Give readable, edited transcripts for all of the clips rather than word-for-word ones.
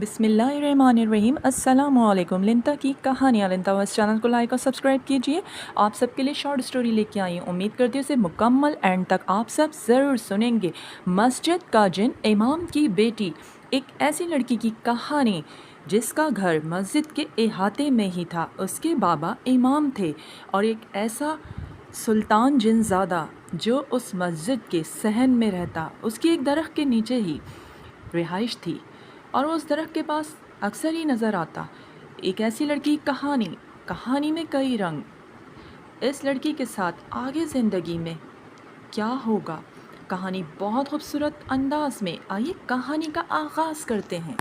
بسم اللہ الرحمن الرحیم۔ السلام علیکم۔ لنتا کی کہانیاں لنتا اس چینل کو لائک اور سبسکرائب کیجیے۔ آپ سب کے لیے شارٹ سٹوری لے کے آئی ہوں، امید کرتی ہوں اسے مکمل اینڈ تک آپ سب ضرور سنیں گے۔ مسجد کا جن، امام کی بیٹی۔ ایک ایسی لڑکی کی کہانی جس کا گھر مسجد کے احاطے میں ہی تھا۔ اس کے بابا امام تھے اور ایک ایسا سلطان جن زادہ جو اس مسجد کے صحن میں رہتا۔ اس کی ایک درخت کے نیچے ہی رہائش تھی اور وہ اس درخت کے پاس اکثر ہی نظر آتا۔ ایک ایسی لڑکی کی کہانی میں کئی رنگ۔ اس لڑکی کے ساتھ آگے زندگی میں کیا ہوگا؟ کہانی بہت خوبصورت انداز میں، آئیے کہانی کا آغاز کرتے ہیں۔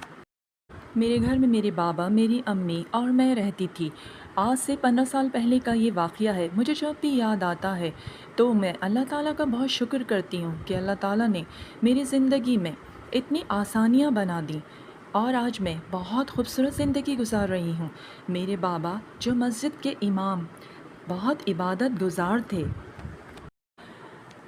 میرے گھر میں میرے بابا، میری امی اور میں رہتی تھی۔ آج سے 15 سال پہلے کا یہ واقعہ ہے۔ مجھے جب بھی یاد آتا ہے تو میں اللہ تعالیٰ کا بہت شکر کرتی ہوں کہ اللہ تعالیٰ نے میری زندگی میں اتنی آسانیاں بنا دیں اور آج میں بہت خوبصورت زندگی گزار رہی ہوں۔ میرے بابا جو مسجد کے امام بہت عبادت گزار تھے۔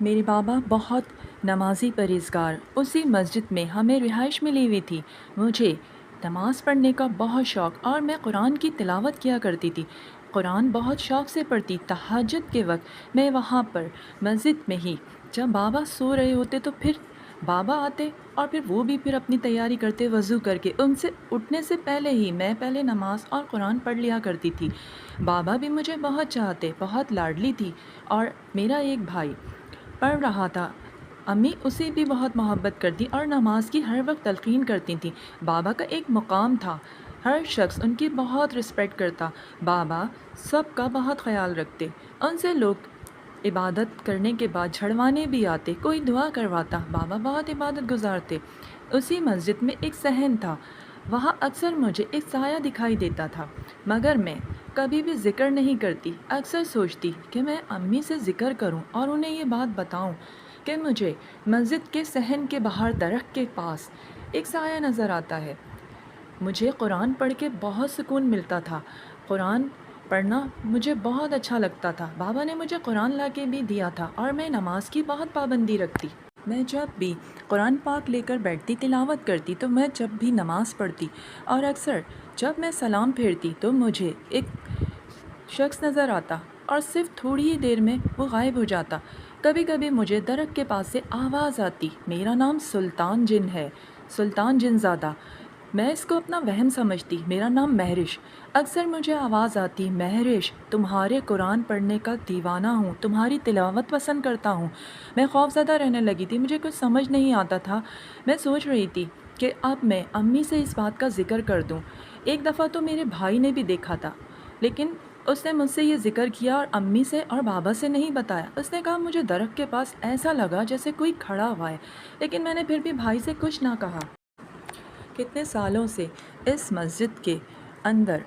میرے بابا بہت نمازی پرہیزگار۔ اسی مسجد میں ہمیں رہائش ملی ہوئی تھی۔ مجھے نماز پڑھنے کا بہت شوق اور میں قرآن کی تلاوت کیا کرتی تھی۔ قرآن بہت شوق سے پڑھتی۔ تہجد کے وقت میں وہاں پر مسجد میں ہی، جب بابا سو رہے ہوتے تو پھر بابا آتے اور پھر وہ بھی اپنی تیاری کرتے وضو کر کے۔ ان سے اٹھنے سے پہلے ہی میں پہلے نماز اور قرآن پڑھ لیا کرتی تھی۔ بابا بھی مجھے بہت چاہتے، بہت لاڈلی تھی اور میرا ایک بھائی پڑھ رہا تھا۔ امی اسے بھی بہت محبت کرتی اور نماز کی ہر وقت تلقین کرتی تھیں۔ بابا کا ایک مقام تھا، ہر شخص ان کی بہت رسپیکٹ کرتا۔ بابا سب کا بہت خیال رکھتے۔ ان سے لوگ عبادت کرنے کے بعد جھڑوانے بھی آتے، کوئی دعا کرواتا۔ بابا بہت عبادت گزار تھے۔ اسی مسجد میں ایک صحن تھا، وہاں اکثر مجھے ایک سایہ دکھائی دیتا تھا، مگر میں کبھی بھی ذکر نہیں کرتی۔ اکثر سوچتی کہ میں امی سے ذکر کروں اور انہیں یہ بات بتاؤں کہ مجھے مسجد کے صحن کے باہر درخت کے پاس ایک سایہ نظر آتا ہے۔ مجھے قرآن پڑھ کے بہت سکون ملتا تھا۔ قرآن پڑھنا مجھے بہت اچھا لگتا تھا۔ بابا نے مجھے قرآن لا کے بھی دیا تھا اور میں نماز کی بہت پابندی رکھتی۔ میں جب بھی قرآن پاک لے کر بیٹھتی، تلاوت کرتی، تو میں جب بھی نماز پڑھتی اور اکثر جب میں سلام پھیرتی تو مجھے ایک شخص نظر آتا اور صرف تھوڑی ہی دیر میں وہ غائب ہو جاتا۔ کبھی کبھی مجھے درخت کے پاس سے آواز آتی، میرا نام سلطان جن ہے، سلطان جن زادہ۔ میں اس کو اپنا وہم سمجھتی، میرا نام مہرش۔ اکثر مجھے آواز آتی، مہرش تمہارے قرآن پڑھنے کا دیوانہ ہوں، تمہاری تلاوت پسند کرتا ہوں۔ میں خوف زدہ رہنے لگی تھی، مجھے کچھ سمجھ نہیں آتا تھا۔ میں سوچ رہی تھی کہ اب میں امی سے اس بات کا ذکر کر دوں۔ ایک دفعہ تو میرے بھائی نے بھی دیکھا تھا، لیکن اس نے مجھ سے یہ ذکر کیا اور امی سے اور بابا سے نہیں بتایا۔ اس نے کہا مجھے درخت کے پاس ایسا لگا جیسے کوئی کھڑا ہوا ہے، لیکن میں نے پھر بھی بھائی سے کچھ نہ کہا۔ کتنے سالوں سے اس مسجد کے اندر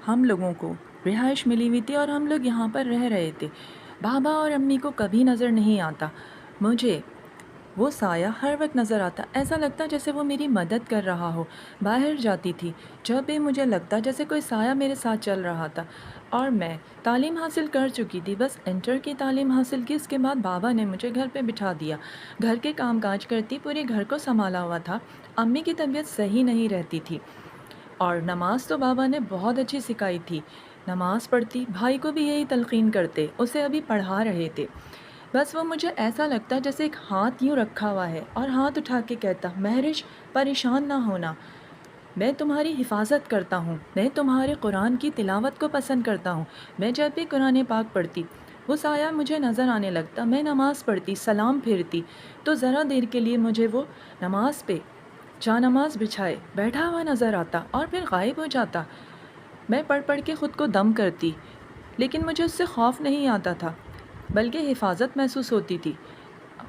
ہم لوگوں کو رہائش ملی ہوئی تھی اور ہم لوگ یہاں پر رہ رہے تھے۔ بابا اور امی کو کبھی نظر نہیں آتا، مجھے وہ سایہ ہر وقت نظر آتا، ایسا لگتا جیسے وہ میری مدد کر رہا ہو۔ باہر جاتی تھی جب بھی مجھے لگتا جیسے کوئی سایہ میرے ساتھ چل رہا تھا۔ اور میں تعلیم حاصل کر چکی تھی، بس انٹر کی تعلیم حاصل کی، اس کے بعد بابا نے مجھے گھر پہ بٹھا دیا۔ گھر کے کام کاج کرتی، پورے گھر کو سنبھالا ہوا تھا۔ امی کی طبیعت صحیح نہیں رہتی تھی اور نماز تو بابا نے بہت اچھی سکھائی تھی، نماز پڑھتی، بھائی کو بھی یہی تلقین کرتے، اسے ابھی پڑھا رہے تھے۔ بس وہ مجھے ایسا لگتا جیسے ایک ہاتھ یوں رکھا ہوا ہے اور ہاتھ اٹھا کے کہتا، مہرش پریشان نہ ہونا، میں تمہاری حفاظت کرتا ہوں، میں تمہارے قرآن کی تلاوت کو پسند کرتا ہوں۔ میں جب بھی قرآن پاک پڑھتی وہ سایہ مجھے نظر آنے لگتا، میں نماز پڑھتی، سلام پھیرتی تو ذرا دیر کے لیے مجھے وہ نماز پہ جا نماز بچھائے بیٹھا ہوا نظر آتا اور پھر غائب ہو جاتا۔ میں پڑھ پڑھ کے خود کو دم کرتی، لیکن مجھے اس سے خوف نہیں آتا تھا بلکہ حفاظت محسوس ہوتی تھی۔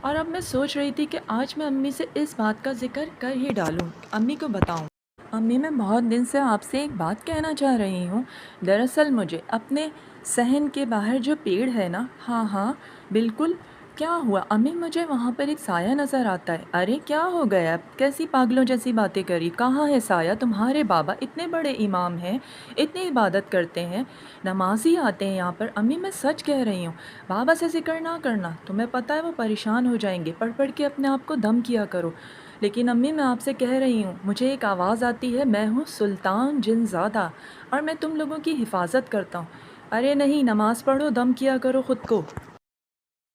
اور اب میں سوچ رہی تھی کہ آج میں امی سے اس بات کا ذکر کر ہی ڈالوں، امی کو بتاؤں۔ امی میں بہت دن سے آپ سے ایک بات کہنا چاہ رہی ہوں۔ دراصل مجھے اپنے صحن کے باہر جو پیڑ ہے نا، ہاں بالکل، کیا ہوا امی، مجھے وہاں پر ایک سایہ نظر آتا ہے۔ ارے کیا ہو گیا، کیسی پاگلوں جیسی باتیں کری، کہاں ہے سایہ؟ تمہارے بابا اتنے بڑے امام ہیں، اتنی عبادت کرتے ہیں، نمازی آتے ہیں یہاں پر۔ امی میں سچ کہہ رہی ہوں، بابا سے ذکر نہ کرنا، تمہیں پتہ ہے وہ پریشان ہو جائیں گے، پڑھ پڑھ کے اپنے آپ کو دم کیا کرو۔ لیکن امی میں آپ سے کہہ رہی ہوں، مجھے ایک آواز آتی ہے، میں ہوں سلطان جن زادہ اور میں تم لوگوں کی حفاظت کرتا ہوں۔ ارے نہیں، نماز پڑھو، دم کیا کرو خود کو۔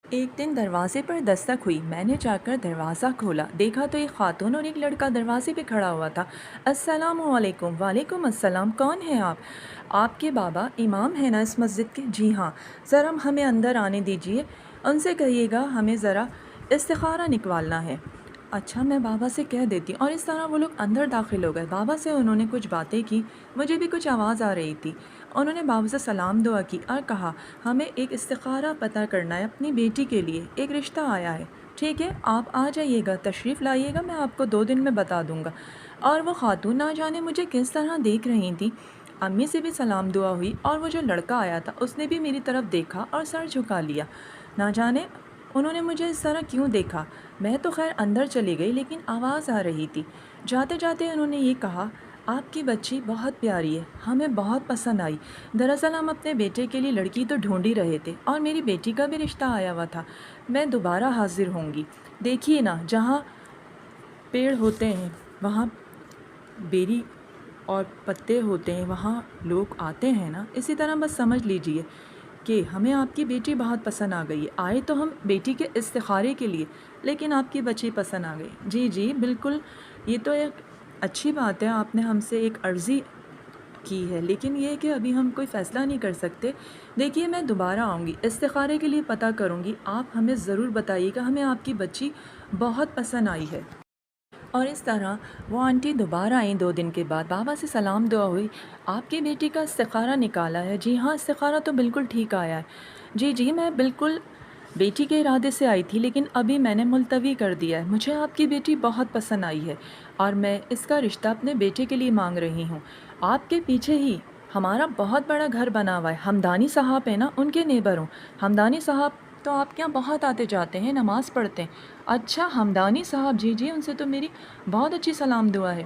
ایک دن دروازے پر دستک ہوئی، میں نے جا کر دروازہ کھولا، دیکھا تو ایک خاتون اور ایک لڑکا دروازے پہ کھڑا ہوا تھا۔ السلام علیکم۔ وعلیکم السلام، کون ہیں آپ؟ آپ کے بابا امام ہیں نا اس مسجد کے؟ جی ہاں۔ ذرا ہمیں اندر آنے دیجیے، ان سے کہیے گا ہمیں ذرا استخارہ نکالنا ہے۔ اچھا، میں بابا سے کہہ دیتی ہوں۔ اور اس طرح وہ لوگ اندر داخل ہو گئے۔ بابا سے انہوں نے کچھ باتیں کی، مجھے بھی کچھ آواز آ رہی تھی۔ انہوں نے بابا سے سلام دعا کی اور کہا ہمیں ایک استخارہ پتہ کرنا ہے اپنی بیٹی کے لیے، ایک رشتہ آیا ہے۔ ٹھیک ہے، آپ آ جائیے گا، تشریف لائیے گا، میں آپ کو 2 دن میں بتا دوں گا۔ اور وہ خاتون نہ جانے مجھے کس طرح دیکھ رہی تھی۔ امی سے بھی سلام دعا ہوئی اور وہ جو لڑکا آیا تھا اس نے بھی میری طرف دیکھا اور سر جھکا لیا۔ نہ جانے انہوں نے مجھے اس طرح کیوں دیکھا۔ میں تو خیر اندر چلی گئی، لیکن آواز آ رہی تھی۔ جاتے جاتے انہوں نے یہ کہا آپ کی بچی بہت پیاری ہے، ہمیں بہت پسند آئی۔ دراصل ہم اپنے بیٹے کے لیے لڑکی تو ڈھونڈ ہی رہے تھے اور میری بیٹی کا بھی رشتہ آیا ہوا تھا۔ میں دوبارہ حاضر ہوں گی۔ دیکھیے نا، جہاں پیڑ ہوتے ہیں وہاں بیری اور پتے ہوتے ہیں، وہاں لوگ آتے ہیں نا، اسی طرح بس سمجھ لیجئے کہ ہمیں آپ کی بیٹی بہت پسند آ گئی ہے۔ آئے تو ہم بیٹی کے استخارے کے لیے، لیکن آپ کی بچی پسند آ گئی۔ جی جی بالکل، یہ تو ایک اچھی بات ہے، آپ نے ہم سے ایک عرضی کی ہے، لیکن یہ کہ ابھی ہم کوئی فیصلہ نہیں کر سکتے۔ دیکھیے میں دوبارہ آؤں گی، استخارے کے لیے پتہ کروں گی، آپ ہمیں ضرور بتائیے گا، ہمیں آپ کی بچی بہت پسند آئی ہے۔ اور اس طرح وہ آنٹی دوبارہ آئیں 2 دن کے بعد، بابا سے سلام دعا ہوئی، آپ کی بیٹی کا استخارہ نکالا ہے؟ جی ہاں، استخارہ تو بالکل ٹھیک آیا ہے۔ جی جی، میں بالکل بیٹی کے ارادے سے آئی تھی، لیکن ابھی میں نے ملتوی کر دیا ہے۔ مجھے آپ کی بیٹی بہت پسند آئی ہے اور میں اس کا رشتہ اپنے بیٹے کے لیے مانگ رہی ہوں۔ آپ کے پیچھے ہی ہمارا بہت بڑا گھر بنا ہوا ہے، ہمدانی صاحب ہیں نا، ان کے نیبر ہوں۔ ہمدانی صاحب تو آپ کے یہاں بہت آتے جاتے ہیں، نماز پڑھتے ہیں۔ اچھا، ہمدانی صاحب، جی جی، ان سے تو میری بہت اچھی سلام دعا ہے۔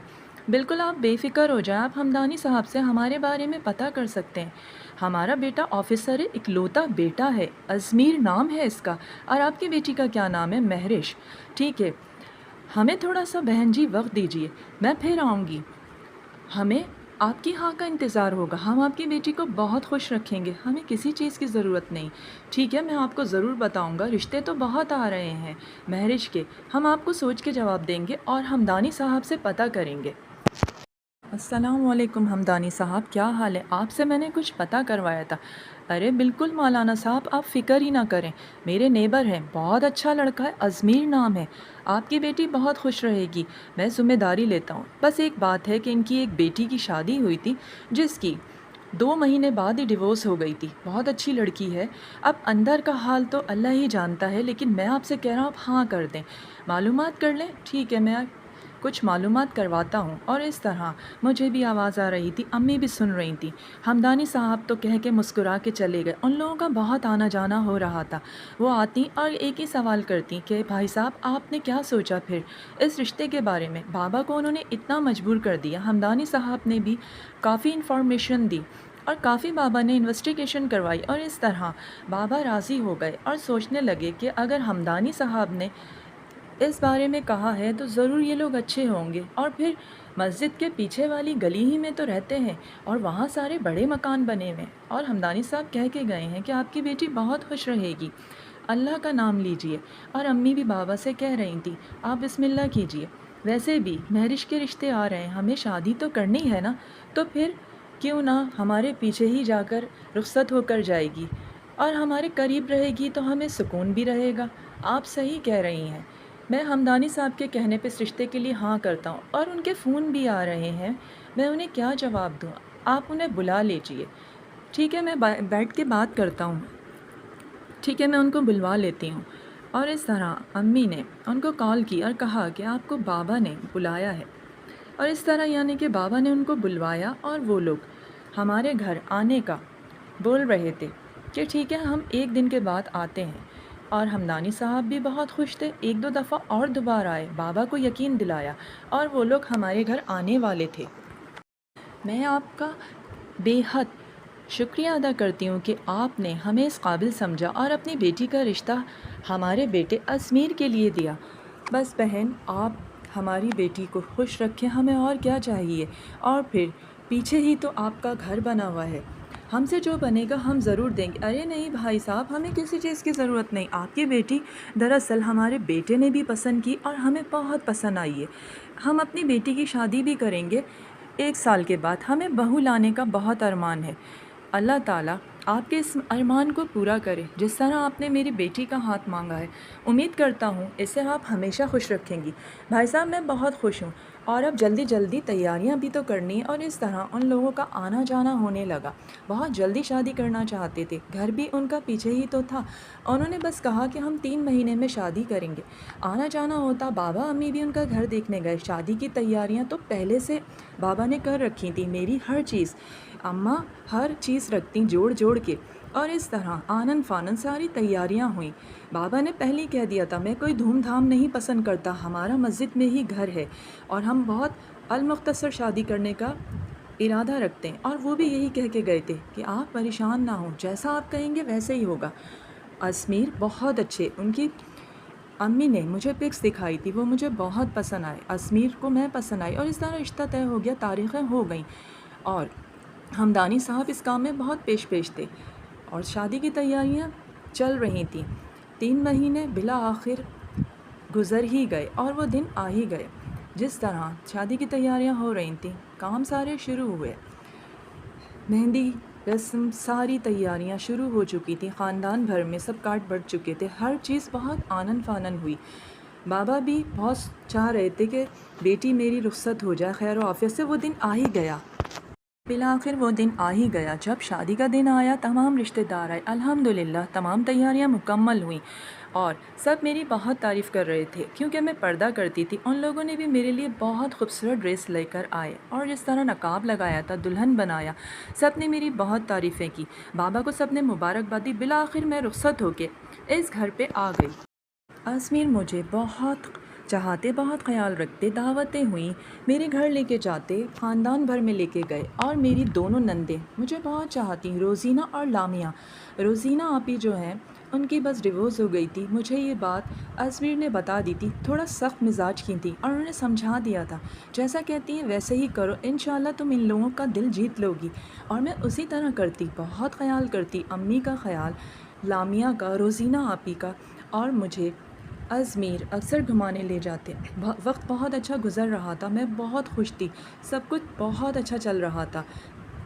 بالکل آپ بے فکر ہو جائیں، آپ ہمدانی صاحب سے ہمارے بارے میں پتہ کر سکتے ہیں۔ ہمارا بیٹا آفیسر ہے، اکلوتا بیٹا ہے، ازمیر نام ہے اس کا۔ اور آپ کی بیٹی کا کیا نام ہے؟ مہرش۔ ٹھیک ہے، ہمیں تھوڑا سا بہن جی وقت دیجیے، میں پھر آؤں گی۔ ہمیں آپ کی ہاں کا انتظار ہوگا، ہم آپ کی بیٹی کو بہت خوش رکھیں گے، ہمیں کسی چیز کی ضرورت نہیں۔ ٹھیک ہے، میں آپ کو ضرور بتاؤں گا، رشتے تو بہت آ رہے ہیں مہرش کے، ہم آپ کو سوچ کے جواب دیں گے اور ہمدانی صاحب سے پتہ کریں گے۔ السلام علیکم ہمدانی صاحب، کیا حال ہے؟ آپ سے میں نے کچھ پتہ کروایا تھا۔ ارے بالکل مولانا صاحب، آپ فکر ہی نہ کریں، میرے نیبر ہیں، بہت اچھا لڑکا ہے، ازمیر نام ہے، آپ کی بیٹی بہت خوش رہے گی، میں ذمہ داری لیتا ہوں۔ بس ایک بات ہے کہ ان کی ایک بیٹی کی شادی ہوئی تھی، جس کی 2 مہینے بعد ہی ڈیورس ہو گئی تھی، بہت اچھی لڑکی ہے۔ اب اندر کا حال تو اللہ ہی جانتا ہے، لیکن میں آپ سے کہہ رہا ہوں آپ ہاں کر دیں، معلومات کر لیں۔ ٹھیک ہے، میں کچھ معلومات کرواتا ہوں۔ اور اس طرح مجھے بھی آواز آ رہی تھی، امی بھی سن رہی تھیں۔ ہمدانی صاحب تو کہہ کے مسکرا کے چلے گئے، ان لوگوں کا بہت آنا جانا ہو رہا تھا۔ وہ آتی اور ایک ہی سوال کرتی کہ بھائی صاحب آپ نے کیا سوچا پھر اس رشتے کے بارے میں؟ بابا کو انہوں نے اتنا مجبور کر دیا، ہمدانی صاحب نے بھی کافی انفارمیشن دی اور کافی بابا نے انویسٹیگیشن کروائی، اور اس طرح بابا راضی ہو گئے اور سوچنے لگے کہ اگر ہمدانی صاحب نے اس بارے میں کہا ہے تو ضرور یہ لوگ اچھے ہوں گے۔ اور پھر مسجد کے پیچھے والی گلی ہی میں تو رہتے ہیں اور وہاں سارے بڑے مکان بنے ہوئے ہیں، اور ہمدانی صاحب کہہ کے گئے ہیں کہ آپ کی بیٹی بہت خوش رہے گی، اللہ کا نام لیجئے۔ اور امی بھی بابا سے کہہ رہی تھیں آپ بسم اللہ کیجئے، ویسے بھی مہرش کے رشتے آ رہے ہیں، ہمیں شادی تو کرنی ہے نا، تو پھر کیوں نہ ہمارے پیچھے ہی جا کر رخصت ہو کر جائے گی اور ہمارے قریب رہے گی تو ہمیں سکون بھی رہے گا۔ آپ صحیح کہہ رہی ہیں، میں ہمدانی صاحب کے کہنے پہ اس رشتے کے لیے ہاں کرتا ہوں، اور ان کے فون بھی آ رہے ہیں، میں انہیں کیا جواب دوں؟ آپ انہیں بلا لیجئے۔ ٹھیک ہے، میں بیٹھ کے بات کرتا ہوں، ٹھیک ہے، میں ان کو بلوا لیتی ہوں۔ اور اس طرح امی نے ان کو کال کی اور کہا کہ آپ کو بابا نے بلایا ہے، اور اس طرح یعنی کہ بابا نے ان کو بلوایا اور وہ لوگ ہمارے گھر آنے کا بول رہے تھے کہ ٹھیک ہے ہم 1 دن کے بعد آتے ہیں۔ اور ہمدانی صاحب بھی بہت خوش تھے، 1-2 دفعہ اور دوبارہ آئے، بابا کو یقین دلایا، اور وہ لوگ ہمارے گھر آنے والے تھے۔ میں آپ کا بے حد شکریہ ادا کرتی ہوں کہ آپ نے ہمیں اس قابل سمجھا اور اپنی بیٹی کا رشتہ ہمارے بیٹے ازمیر کے لیے دیا۔ بس بہن، آپ ہماری بیٹی کو خوش رکھیں، ہمیں اور کیا چاہیے۔ اور پھر پیچھے ہی تو آپ کا گھر بنا ہوا ہے، ہم سے جو بنے گا ہم ضرور دیں گے۔ ارے نہیں بھائی صاحب، ہمیں کسی چیز کی ضرورت نہیں، آپ کی بیٹی دراصل ہمارے بیٹے نے بھی پسند کی اور ہمیں بہت پسند آئی ہے۔ ہم اپنی بیٹی کی شادی بھی کریں گے 1 سال کے بعد، ہمیں بہو لانے کا بہت ارمان ہے۔ اللہ تعالیٰ آپ کے اس ارمان کو پورا کرے، جس طرح آپ نے میری بیٹی کا ہاتھ مانگا ہے۔ امید کرتا ہوں اسے آپ ہمیشہ خوش رکھیں گی۔ بھائی صاحب میں بہت خوش ہوں، اور اب جلدی جلدی تیاریاں بھی تو کرنی ہیں، اور اس طرح ان لوگوں کا آنا جانا ہونے لگا۔ بہت جلدی شادی کرنا چاہتے تھے، گھر بھی ان کا پیچھے ہی تو تھا، انہوں نے بس کہا کہ ہم 3 مہینے میں شادی کریں گے۔ آنا جانا ہوتا، بابا امی بھی ان کا گھر دیکھنے گئے۔ شادی کی تیاریاں تو پہلے سے بابا نے کر رکھی تھی، میری ہر چیز اماں ہر چیز رکھتی جوڑ جوڑ کے، اور اس طرح آنن فانن ساری تیاریاں ہوئیں۔ بابا نے پہلے ہی کہہ دیا تھا میں کوئی دھوم دھام نہیں پسند کرتا، ہمارا مسجد میں ہی گھر ہے اور ہم بہت المختصر شادی کرنے کا ارادہ رکھتے ہیں، اور وہ بھی یہی کہہ کے گئے تھے کہ آپ پریشان نہ ہوں، جیسا آپ کہیں گے ویسے ہی ہوگا۔ اسمیر بہت اچھے، ان کی امی نے مجھے پکس دکھائی تھی، وہ مجھے بہت پسند آئے، اسمیر کو میں پسند آئی، اور اس طرح رشتہ طے ہو گیا، تاریخیں ہو گئیں، اور ہمدانی صاحب اس کام میں بہت پیش تھے، اور شادی کی تیاریاں چل رہی تھیں۔ 3 مہینے بالآخر گزر ہی گئے اور وہ دن آ ہی گئے۔ جس طرح شادی کی تیاریاں ہو رہی تھیں، کام سارے شروع ہوئے، مہندی رسم ساری تیاریاں شروع ہو چکی تھیں، خاندان بھر میں سب کارڈ بڑھ چکے تھے، ہر چیز بہت آنن فانن ہوئی۔ بابا بھی بہت چاہ رہے تھے کہ بیٹی میری رخصت ہو جائے خیر و عافیت سے، وہ دن آ ہی گیا۔ بالآخر وہ دن آ ہی گیا، جب شادی کا دن آیا تمام رشتہ دار آئے، الحمدللہ تمام تیاریاں مکمل ہوئیں، اور سب میری بہت تعریف کر رہے تھے کیونکہ میں پردہ کرتی تھی۔ ان لوگوں نے بھی میرے لیے بہت خوبصورت ڈریس لے کر آئے، اور جس طرح نقاب لگایا تھا، دلہن بنایا، سب نے میری بہت تعریفیں کی، بابا کو سب نے مبارکباد دی۔ بالآخر میں رخصت ہو کے اس گھر پہ آ گئی۔ اسمیر مجھے بہت چاہتے، بہت خیال رکھتے، دعوتیں ہوئیں، میرے گھر لے کے جاتے، خاندان بھر میں لے کے گئے، اور میری دونوں نندیں مجھے بہت چاہتی، روزینہ اور لامیا۔ روزینہ آپی جو ہیں ان کی بس ڈیورس ہو گئی تھی، مجھے یہ بات اسمیر نے بتا دی تھی، تھوڑا سخت مزاج کی تھی، اور انہوں نے سمجھا دیا تھا جیسا کہتی ہیں ویسے ہی کرو، انشاءاللہ تم ان لوگوں کا دل جیت لو گی، اور میں اسی طرح کرتی، بہت خیال کرتی، امی کا خیال، لامیا کا، روزینہ آپی کا، اور مجھے ازمیر اکثر گھمانے لے جاتے۔ وقت بہت اچھا گزر رہا تھا، میں بہت خوش تھی، سب کچھ بہت اچھا چل رہا تھا،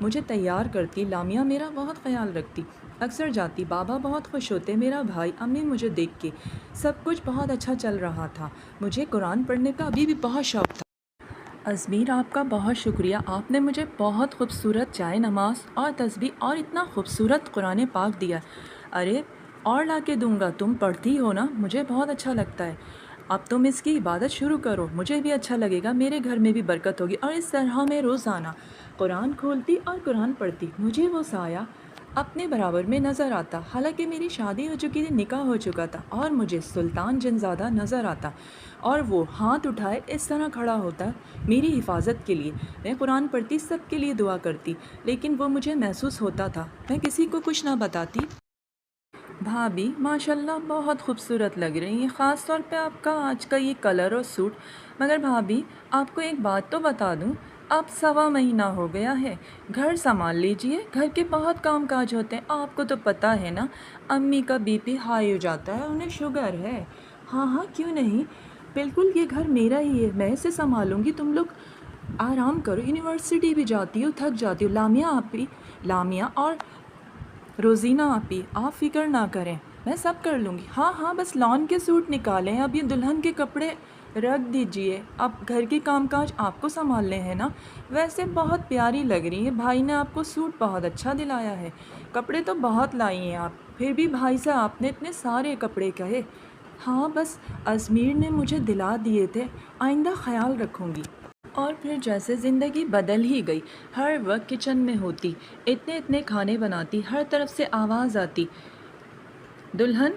مجھے تیار کرتی، لامیا میرا بہت خیال رکھتی، اکثر جاتی، بابا بہت خوش ہوتے، میرا بھائی، امی مجھے دیکھ کے، سب کچھ بہت اچھا چل رہا تھا۔ مجھے قرآن پڑھنے کا ابھی بھی بہت شوق تھا۔ ازمیر آپ کا بہت شکریہ، آپ نے مجھے بہت خوبصورت جائے نماز اور تسبیح اور اتنا خوبصورت قرآن پاک دیا۔ ارے اور لا کے دوں گا، تم پڑھتی ہو نا، مجھے بہت اچھا لگتا ہے، اب تم اس کی عبادت شروع کرو، مجھے بھی اچھا لگے گا، میرے گھر میں بھی برکت ہوگی۔ اور اس طرح میں روزانہ قرآن کھولتی اور قرآن پڑھتی، مجھے وہ سایہ اپنے برابر میں نظر آتا، حالانکہ میری شادی ہو چکی تھی، نکاح ہو چکا تھا، اور مجھے سلطان جنزادہ نظر آتا، اور وہ ہاتھ اٹھائے اس طرح کھڑا ہوتا میری حفاظت کے لیے۔ میں قرآن پڑھتی، سب کے لیے دعا کرتی، لیکن وہ مجھے محسوس ہوتا تھا، میں کسی کو کچھ نہ بتاتی۔ بھابھی ماشاءاللہ بہت خوبصورت لگ رہی ہیں، خاص طور پہ آپ کا آج کا یہ کلر اور سوٹ۔ مگر بھابھی آپ کو ایک بات تو بتا دوں، اب 1.25 مہینہ ہو گیا ہے، گھر سنبھال لیجئے، گھر کے بہت کام کاج ہوتے ہیں، آپ کو تو پتہ ہے نا، امی کا بی پی ہائی ہو جاتا ہے، انہیں شوگر ہے۔ ہاں ہاں کیوں نہیں، بالکل یہ گھر میرا ہی ہے، میں اسے سنبھالوں گی، تم لوگ آرام کرو، یونیورسٹی بھی جاتی ہو، تھک جاتی ہو، لامیا اور روزینہ آپی آپ فکر نہ کریں، میں سب کر لوں گی۔ ہاں ہاں بس لان کے سوٹ نکالیں، اب یہ دلہن کے کپڑے رکھ دیجئے، اب گھر کے کام کاج آپ کو سنبھالنے ہیں نا۔ ویسے بہت پیاری لگ رہی ہے، بھائی نے آپ کو سوٹ بہت اچھا دلایا ہے، کپڑے تو بہت لائی ہیں آپ، پھر بھی بھائی سے آپ نے اتنے سارے کپڑے کہے۔ ہاں بس ازمیر نے مجھے دلا دیے تھے، آئندہ خیال رکھوں گی۔ اور پھر جیسے زندگی بدل ہی گئی، ہر وقت کچن میں ہوتی، اتنے کھانے بناتی، ہر طرف سے آواز آتی، دلہن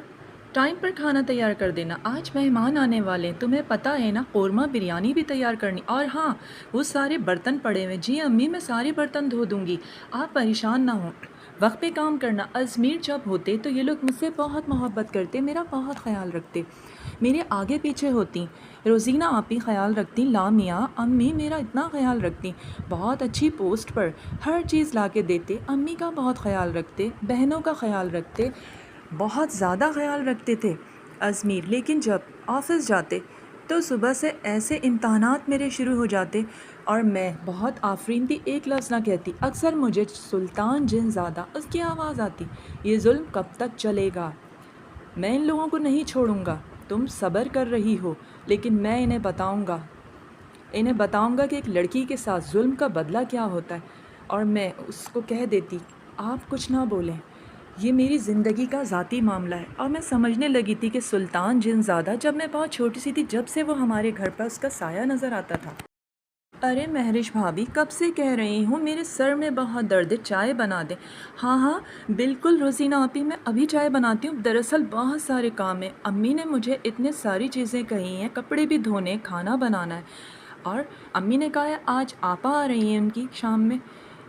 ٹائم پر کھانا تیار کر دینا، آج مہمان آنے والے ہیں، تمہیں پتہ ہے نا، قورمہ بریانی بھی تیار کرنی، اور ہاں وہ سارے برتن پڑے ہوئے، جی امی میں سارے برتن دھو دوں گی، آپ پریشان نہ ہوں۔ وقت پہ کام کرنا۔ ازمیر جب ہوتے تو یہ لوگ مجھ سے بہت محبت کرتے، میرا بہت خیال رکھتے، میرے آگے پیچھے ہوتی۔ روزینہ آپی خیال رکھتی، لامیا امی میرا اتنا خیال رکھتی، بہت اچھی پوسٹ پر ہر چیز لا کے دیتے، امی کا بہت خیال رکھتے، بہنوں کا خیال رکھتے، بہت زیادہ خیال رکھتے تھے ازمیر۔ لیکن جب آفس جاتے تو صبح سے ایسے امتحانات میرے شروع ہو جاتے اور میں بہت آفرین تھی، ایک لفظ نہ کہتی، اکثر مجھے سلطان جن زادہ اس کی آواز آتی، یہ ظلم کب تک چلے گا، میں ان لوگوں کو نہیں چھوڑوں گا، تم صبر کر رہی ہو لیکن میں انہیں بتاؤں گا کہ ایک لڑکی کے ساتھ ظلم کا بدلہ کیا ہوتا ہے۔ اور میں اس کو کہہ دیتی، آپ کچھ نہ بولیں، یہ میری زندگی کا ذاتی معاملہ ہے۔ اور میں سمجھنے لگی تھی کہ سلطان جن زادہ جب میں بہت چھوٹی سی تھی، جب سے وہ ہمارے گھر پر اس کا سایہ نظر آتا تھا۔ ارے مہرش بھابھی کب سے کہہ رہی ہوں، میرے سر میں بہت درد ہے، چائے بنا دیں۔ ہاں ہاں بالکل روزینہ آپی، میں ابھی چائے بناتی ہوں، دراصل بہت سارے کام ہیں، امی نے مجھے اتنے ساری چیزیں کہی ہیں، کپڑے بھی دھونے، کھانا بنانا ہے، اور امی نے کہا ہے آج آپا آ رہی ہیں ان کی شام میں۔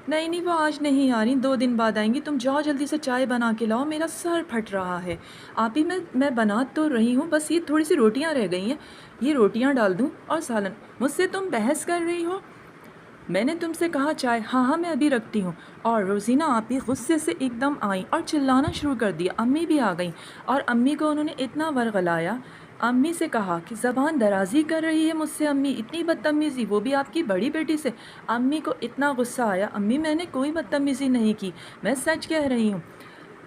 نہیں وہ آج نہیں آ رہی، 2 دن بعد آئیں گی، تم جاؤ جلدی سے چائے بنا کے لاؤ، میرا سر پھٹ رہا ہے۔ آپی میں بنا تو رہی ہوں، بس یہ تھوڑی سی روٹیاں رہ گئی ہیں، یہ روٹیاں ڈال دوں اور سالن۔ مجھ سے تم بحث کر رہی ہو، میں نے تم سے کہا چائے، ہاں میں ابھی رکھتی ہوں۔ اور روزینہ آپی غصے سے ایک دم آئیں اور چلانا شروع کر دیا، امی بھی آ گئیں اور امی کو انہوں نے اتنا ورغلایا، امی سے کہا کہ زبان درازی کر رہی ہے مجھ سے امی، اتنی بدتمیزی، وہ بھی آپ کی بڑی بیٹی سے۔ امی کو اتنا غصہ آیا، امی میں نے کوئی بدتمیزی نہیں کی، میں سچ کہہ رہی ہوں،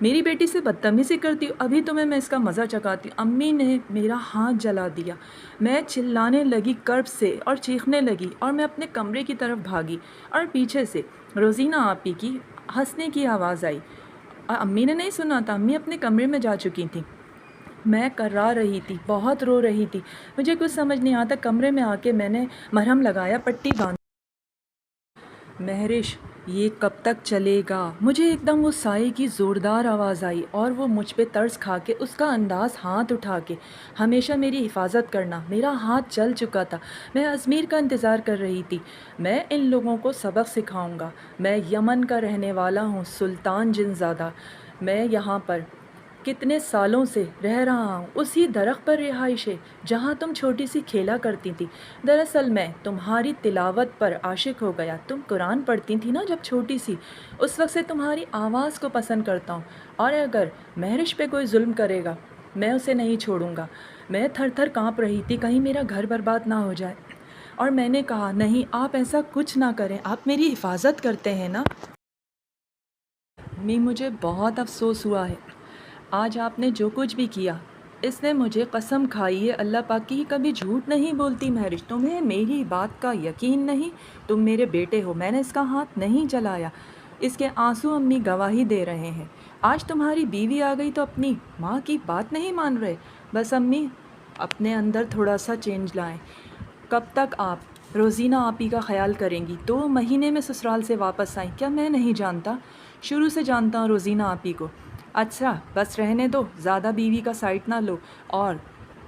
میری بیٹی سے بدتمیزی کرتی ہوں، ابھی تمہیں میں اس کا مزہ چکاتی ہوں۔ امی نے میرا ہاتھ جلا دیا، میں چلانے لگی کرب سے اور چیخنے لگی، اور میں اپنے کمرے کی طرف بھاگی اور پیچھے سے روزینہ آپی کی ہنسنے کی آواز آئی، اور امی نے نہیں سنا تھا، امی اپنے کمرے میں جا چکی تھیں۔ میں کرا رہی تھی، بہت رو رہی تھی، مجھے کچھ سمجھ نہیں آتا، کمرے میں آ کے میں نے مرہم لگایا، پٹی باندھ۔ مہرش یہ کب تک چلے گا؟ مجھے ایک دم وہ سائے کی زوردار آواز آئی، اور وہ مجھ پہ ترس کھا کے اس کا انداز ہاتھ اٹھا کے ہمیشہ میری حفاظت کرنا۔ میرا ہاتھ چل چکا تھا، میں ازمیر کا انتظار کر رہی تھی، میں ان لوگوں کو سبق سکھاؤں گا، میں یمن کا رہنے والا ہوں، سلطان جن زادہ، میں یہاں پر کتنے سالوں سے رہ رہا ہوں، اسی درخت پر رہائش ہے جہاں تم چھوٹی سی کھیلا کرتی تھی۔ دراصل میں تمہاری تلاوت پر عاشق ہو گیا، تم قرآن پڑھتی تھی نا جب چھوٹی سی، اس وقت سے تمہاری آواز کو پسند کرتا ہوں، اور اگر مہرش پہ کوئی ظلم کرے گا میں اسے نہیں چھوڑوں گا۔ میں تھر تھر کانپ رہی تھی، کہیں میرا گھر برباد نہ ہو جائے، اور میں نے کہا نہیں آپ ایسا کچھ نہ کریں، آپ میری حفاظت کرتے ہیں نا۔ مجھے بہت افسوس ہوا ہے آج آپ نے جو کچھ بھی کیا، اس نے مجھے قسم کھائی ہے اللہ پاک کی، کبھی جھوٹ نہیں بولتی مہرش، تمہیں میری بات کا یقین نہیں، تم میرے بیٹے ہو، میں نے اس کا ہاتھ نہیں جلایا، اس کے آنسو امی گواہی دے رہے ہیں۔ آج تمہاری بیوی آ گئی تو اپنی ماں کی بات نہیں مان رہے، بس امی اپنے اندر تھوڑا سا چینج لائیں۔ کب تک آپ روزینہ آپی کا خیال کریں گی؟ 2 مہینے میں سسرال سے واپس آئیں، کیا میں نہیں جانتا؟ شروع سے جانتا ہوں روزینہ آپی کو۔ اچھا بس رہنے دو، زیادہ بیوی کا سائٹ نہ لو۔ اور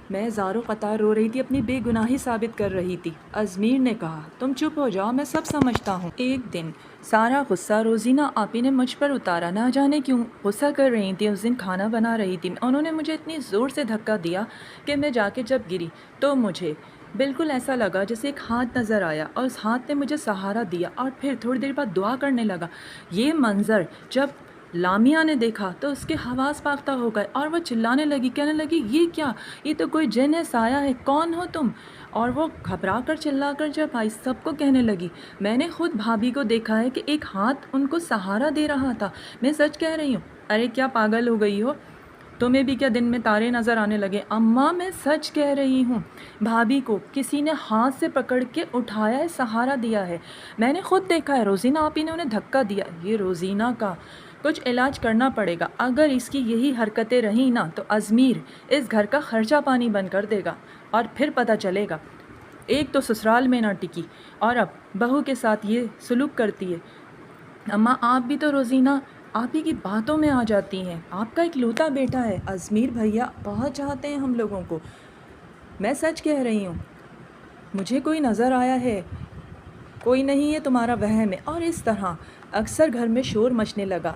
میں زاروں قطار رو رہی تھی، اپنی بے گناہی ثابت کر رہی تھی۔ ازمیر نے کہا تم چپ ہو جاؤ، میں سب سمجھتا ہوں۔ ایک دن سارا غصہ روزینہ آپی نے مجھ پر اتارا، نہ جانے کیوں غصہ کر رہی تھی، اس دن کھانا بنا رہی تھی، انہوں نے مجھے اتنی زور سے دھکا دیا کہ میں جا کے جب گری تو مجھے بالکل ایسا لگا جیسے ایک ہاتھ نظر آیا، اور اس ہاتھ نے مجھے سہارا دیا، اور پھر تھوڑی دیر بعد دعا کرنے لگا۔ یہ منظر جب لامیا نے دیکھا تو اس کے حواس باختہ ہو گئے، اور وہ چلانے لگی، کہنے لگی یہ کیا، یہ تو کوئی جن ہے، سایہ ہے، کون ہو تم؟ اور وہ گھبرا کر چلا کر جب آئی سب کو کہنے لگی میں نے خود بھابھی کو دیکھا ہے کہ ایک ہاتھ ان کو سہارا دے رہا تھا، میں سچ کہہ رہی ہوں۔ ارے کیا پاگل ہو گئی ہو، تمہیں بھی کیا دن میں تارے نظر آنے لگے؟ اماں میں سچ کہہ رہی ہوں، بھابھی کو کسی نے ہاتھ سے پکڑ کے اٹھایا ہے، سہارا دیا ہے، میں نے خود دیکھا ہے، روزینہ آپی نے انہیں دھکا دیا۔ یہ روزینہ کا کچھ علاج کرنا پڑے گا، اگر اس کی یہی حرکتیں رہیں نا تو ازمیر اس گھر کا خرچہ پانی بند کر دے گا، اور پھر پتہ چلے گا۔ ایک تو سسرال میں نہ ٹکی اور اب بہو کے ساتھ یہ سلوک کرتی ہے۔ اماں آپ بھی تو روزینہ آپ ہی کی باتوں میں آ جاتی ہیں، آپ کا اکلوتا بیٹا ہے، ازمیر بھیا بہت چاہتے ہیں ہم لوگوں کو، میں سچ کہہ رہی ہوں، مجھے کوئی نظر آیا ہے، کوئی نہیں ہے، تمہارا وہم ہے۔ اور اس طرح اکثر گھر میں شور مچنے لگا،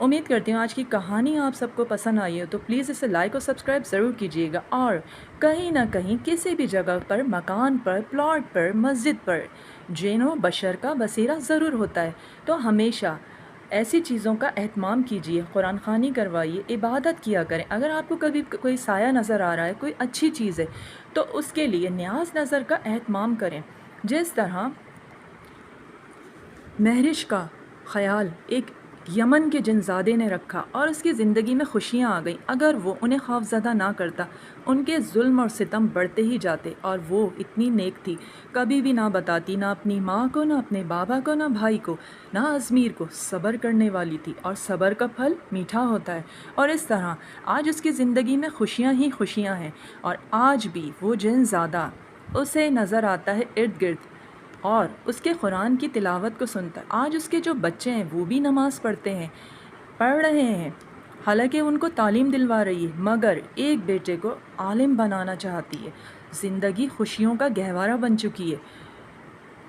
امید کرتی ہوں آج کی کہانی آپ سب کو پسند آئی ہو، تو پلیز اسے لائک اور سبسکرائب ضرور کیجیے گا، اور کہیں نہ کہیں کسی بھی جگہ پر، مکان پر، پلاٹ پر، مسجد پر جن و بشر کا بسیرا ضرور ہوتا ہے، تو ہمیشہ ایسی چیزوں کا اہتمام کیجیے، قرآن خوانی کروائیے، عبادت کیا کریں۔ اگر آپ کو کبھی کوئی سایہ نظر آ رہا ہے، کوئی اچھی چیز ہے، تو اس کے لیے نیاز نظر کا اہتمام کریں۔ جس طرح مہرش کا خیال ایک یمن کے جنزادے نے رکھا اور اس کی زندگی میں خوشیاں آ گئیں، اگر وہ انہیں خوفزدہ نہ کرتا، ان کے ظلم اور ستم بڑھتے ہی جاتے، اور وہ اتنی نیک تھی، کبھی بھی نہ بتاتی، نہ اپنی ماں کو، نہ اپنے بابا کو، نہ بھائی کو، نہ ازمیر کو، صبر کرنے والی تھی، اور صبر کا پھل میٹھا ہوتا ہے۔ اور اس طرح آج اس کی زندگی میں خوشیاں ہی خوشیاں ہیں، اور آج بھی وہ جنزادہ اسے نظر آتا ہے ارد گرد، اور اس کے قرآن کی تلاوت کو سنتا ہے۔ آج اس کے جو بچے ہیں وہ بھی نماز پڑھ رہے ہیں، حالانکہ ان کو تعلیم دلوا رہی ہے، مگر ایک بیٹے کو عالم بنانا چاہتی ہے۔ زندگی خوشیوں کا گہوارہ بن چکی ہے۔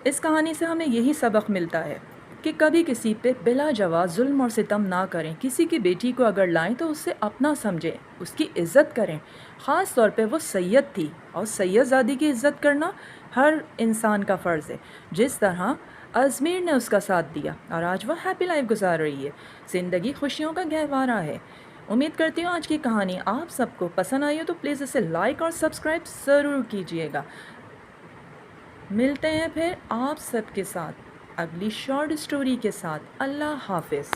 اس کہانی سے ہمیں یہی سبق ملتا ہے کہ کبھی کسی پہ بلا جواز ظلم اور ستم نہ کریں۔ کسی کی بیٹی کو اگر لائیں تو اسے اپنا سمجھیں، اس کی عزت کریں، خاص طور پہ وہ سید تھی، اور سید زادی کی عزت کرنا ہر انسان کا فرض ہے۔ جس طرح ازمیر نے اس کا ساتھ دیا، اور آج وہ ہیپی لائف گزار رہی ہے۔ زندگی خوشیوں کا گہوارہ ہے۔ امید کرتی ہوں آج کی کہانی آپ سب کو پسند آئی ہو، تو پلیز اسے لائک اور سبسکرائب ضرور کیجیے گا۔ ملتے ہیں پھر آپ سب کے ساتھ اگلی شارٹ سٹوری کے ساتھ۔ اللہ حافظ۔